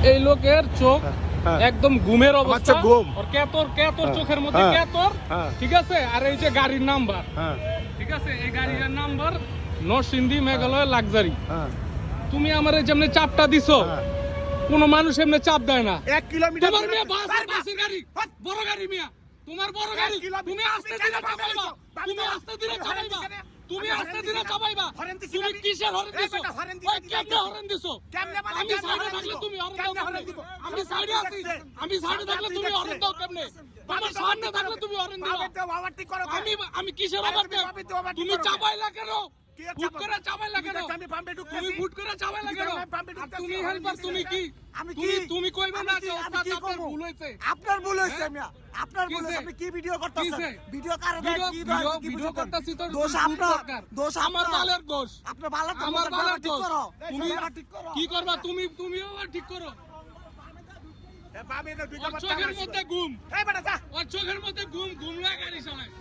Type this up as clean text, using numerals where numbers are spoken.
এই লোকের চোখ একদম ঘুমের অবস্থা, ঘুম ওর কেতর চোখের মধ্যে কেতর, ঠিক আছে। আর এই যে গাড়ির নাম্বার, ঠিক আছে, এই গাড়ির নাম্বার নরসিংদী মেঘালয় লাক্সারি। তুমি আমার যেমনি চাপটা দিছো, কোন মানুষ এমনি চাপ দেয় না। 1 কিলোমিটার তোমার মেয়ে বাসের গাড়ি, বড় গাড়ি মিয়া, তোমার বড় গাড়ি, তুমি আস্তে ধীরে চালাইবা, তুমি আস্তে ধীরে চালাইবা, তুমি আস্তে ধীরে চালাইবা। তুমি কিসের হরেন দিছো? ওই কেমনে হরেন দিছো? আমি সাইডে থাকলে তুমি হরেন দাও কেমনে? আমি সাইডে আছি, আমি সাইডে থাকলে তুমি হরেন দাও কেমনে? আমার সামনে থাকলে তুমি হরেন দিবা। আমি কিসের ওভার দেব? তুমি চাপাইলা কেন? ফুট করে চাপাইলা কেন? তুমি ফুট করে চাপাইলা কেন? তুমি হেল্পার, তুমি কি? তুমি কইবে না যে ওটা আপনার ভুল হইছে? আপনার ভুল হইছে মিয়া, আপনার ভুল হইছে। আপনি কি ভিডিও করতেছেন? ভিডিও কারে দেয়? কি দেয়? কি ভিডিও করতেছি তো দোষ আপনার, দোষ আমার বালের দোষ, আপনার বালের দোষ, আমার বালের ঠিক দোষ। করো। তুমি কি করবা? তুমিও ঠিক করো। ওর চোখের মধ্যে ঘুম, ওর চোখের মধ্যে ঘুম, ঘুমলা গাড়ি চালায়।